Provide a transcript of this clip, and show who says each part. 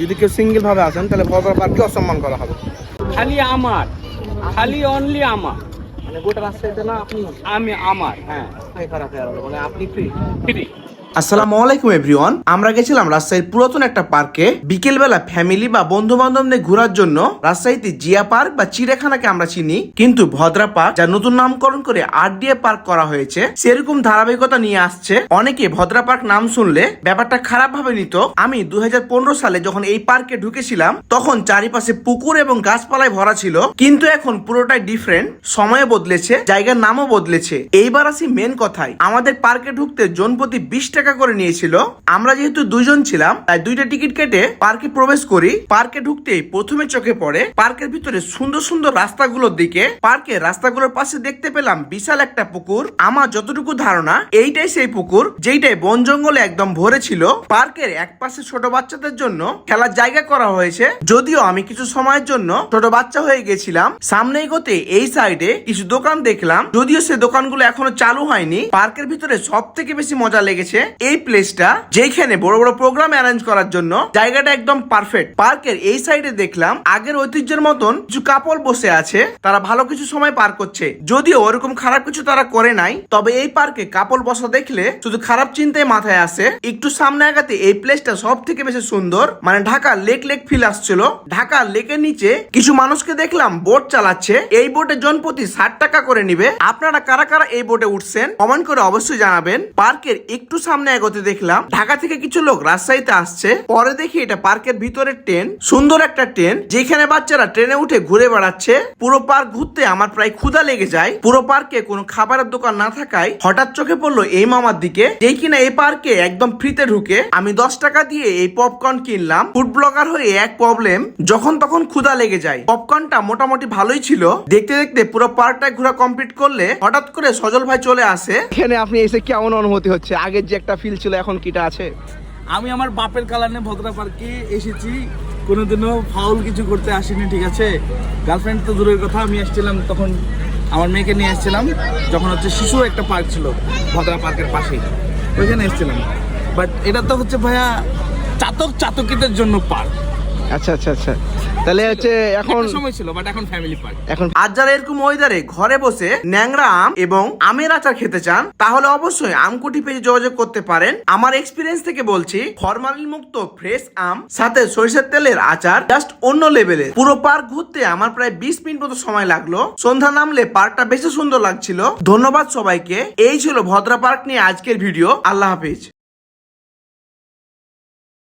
Speaker 1: যদি কেউ সিঙ্গেল ভাবে আসেন তাহলে ভদ্রা পার্ককে অসম্মান করা হবে।
Speaker 2: খালি আমার, খালি অনলি আমার,
Speaker 1: মানে গোটা রাস্তাতে না আপনি
Speaker 2: আমি আমার, হ্যাঁ
Speaker 1: খারাপ হয়ে গেল, মানে আপনি ফ্রি।
Speaker 2: ফ্রি।
Speaker 3: আসসালামু আলাইকুম এভরিওয়ান। আমরা গেছিলাম রাজশাহীর পুরাতন একটা পার্কে বিকেলবেলা ফ্যামিলি বা বন্ধু বান্ধব নিয়ে ঘোরার জন্য। রাজশাহীতে জিয়া পার্ক বা চিড়িয়াখানাকে আমরা চিনি, কিন্তু ভদ্রা পার্ক যা নতুন নামকরণ করে আরডিএ পার্ক করা হয়েছে সেরকম ধারাবাহিকতা নিয়ে আসছে। অনেকে ভদ্রা পার্ক নাম শুনলে ব্যাপারটা খারাপ ভাবে নিত। আমি 2015 সালে যখন এই পার্কে ঢুকেছিলাম তখন চারিপাশে পুকুর এবং গাছপালায় ভরা ছিল, কিন্তু এখন পুরোটাই ডিফারেন্ট। সময় বদলেছে, জায়গার নামও বদলেছে। এইবার আসি মেন কথায়। আমাদের পার্কে ঢুকতে জনপ্রতি 20 টাকা করে নিয়েছিল। আমরা যেহেতু দুইজন ছিলাম তাই দুইটা টিকিট কেটে পার্কে প্রবেশ করি। পার্কে ঢুকতেই প্রথমে চোখে পড়ে পার্কের ভিতরে সুন্দর সুন্দর রাস্তাগুলোর দিকে। পার্কের রাস্তাগুলোর পাশে দেখতে পেলাম বিশাল একটা পুকুর। আমার যতটুকু ধারণা এইটাই সেই পুকুর যেইটাই বন জঙ্গলে একদম ভরে ছিল। পার্কের এক পাশে ছোট বাচ্চাদের জন্য খেলার জায়গা করা হয়েছে, যদিও আমি কিছু সময়ের জন্য ছোট বাচ্চা হয়ে গেছিলাম। সামনে এগোতে এই সাইডে কিছু দোকান দেখলাম, যদিও সে দোকানগুলো এখনো চালু হয়নি। পার্কের ভিতরে সব থেকে বেশি মজা লেগেছে এই প্লেসটা, যেখানে বড় বড় প্রোগ্রাম অ্যারেঞ্জ করার জন্য জায়গাটা একদম পারফেক্ট। পার্কের এই সাইডে দেখলাম আগের ঐতিহ্যের মতন কিছু কাপল বসে আছে, তারা ভালো কিছু সময় পার করছে। যদিও ওরকম খারাপ কিছু তারা করে নাই, তবে এই পার্কে কাপল বসা দেখলে শুধু খারাপ চিন্তাই মাথায় আসে। একটু সামনে আগাতে এই প্লেসটা সব থেকে বেশি সুন্দর, মানে ঢাকা লেক লেক ফিল আসছিল। ঢাকা লেকের নিচে কিছু মানুষকে দেখলাম বোট চালাচ্ছে। এই বোটে জনপ্রতি 60 টাকা করে নিবে। আপনারা কারা কারা এই বোটে উঠছেন কমেন্ট করে অবশ্যই জানাবেন। পার্কের একটু সামনে এগোতে দেখলাম ঢাকা থেকে কিছু লোক রাজশাহীতে আসছে। পরে দেখি এটা পার্কের ভিতরের ট্রেন, সুন্দর একটা ট্রেন যেখানে বাচ্চারা ট্রেনে উঠে ঘুরে বেড়াচ্ছে। পুরো পার্ক ঘুরতে আমার প্রায় ক্ষুধা লেগে যায়। পুরো পার্কে কোনো খাবারের দোকান না থাকায় হঠাৎ চোখে পড়লো এই মামার দিকে, যেই কিনা এই পার্কে একদম ফ্রিতে ঢুকে। আমি 10 টাকা দিয়ে এই পপকর্ন কিনলাম। ফুড ব্লগার হয়ে এক প্রবলেম, যখন তখন ক্ষুধা লেগে যায়। পপকর্নটা মোটামুটি ভালোই ছিল। দেখতে দেখতে পুরো পার্কটা ঘোরা কমপ্লিট করলে হঠাৎ করে সজল ভাই চলে আসে।
Speaker 1: এখানে আপনি এসে কেমন অনুভূতি হচ্ছে? আগের যে একটা ফিল ছিল এখন কিটা আছে?
Speaker 4: আমি আমার বাপের কালানে ভদ্রা পার্কে এসেছি, কোনোদিনও ফাউল কিছু করতে আসিনি, ঠিক আছে। গার্লফ্রেন্ড তো দূরের কথা, আমি এসেছিলাম তখন আমার মেয়েকে নিয়ে এসেছিলাম যখন হচ্ছে শিশু একটা পার্ক ছিল ভদ্রা পার্কের পাশেই, ওইখানে এসেছিলাম। বাট এটা তো হচ্ছে ভাইয়া চাতকীদের জন্য পার্ক।
Speaker 1: আচ্ছা আচ্ছা আচ্ছা, তাহলে হচ্ছে এখন
Speaker 4: সময় ছিল, বাট এখন ফ্যামিলি পার্ক।
Speaker 1: এখন
Speaker 3: আর যারা এরকম ওয়েদারে ঘরে বসে ন্যাংরা আম এবং আমের আচার খেতে চান তাহলে অবশ্যই আমকুঠি পেজে যোগাযোগ করতে পারেন। আমার এক্সপিরিয়েন্স থেকে বলছি, ফরমালিন মুক্ত ফ্রেশ আম সাথে সরিষার তেলের আচার জাস্ট অন্য লেভেলের। পুরো পার্ক ঘুরতে আমার প্রায় 20 মিনিট মতো সময় লাগলো। সন্ধ্যা নামলে পার্কটা বেশি সুন্দর লাগছিল। ধন্যবাদ সবাইকে। এই ছিল ভদ্রা পার্ক নিয়ে আজকের ভিডিও। আল্লাহ হাফিজ।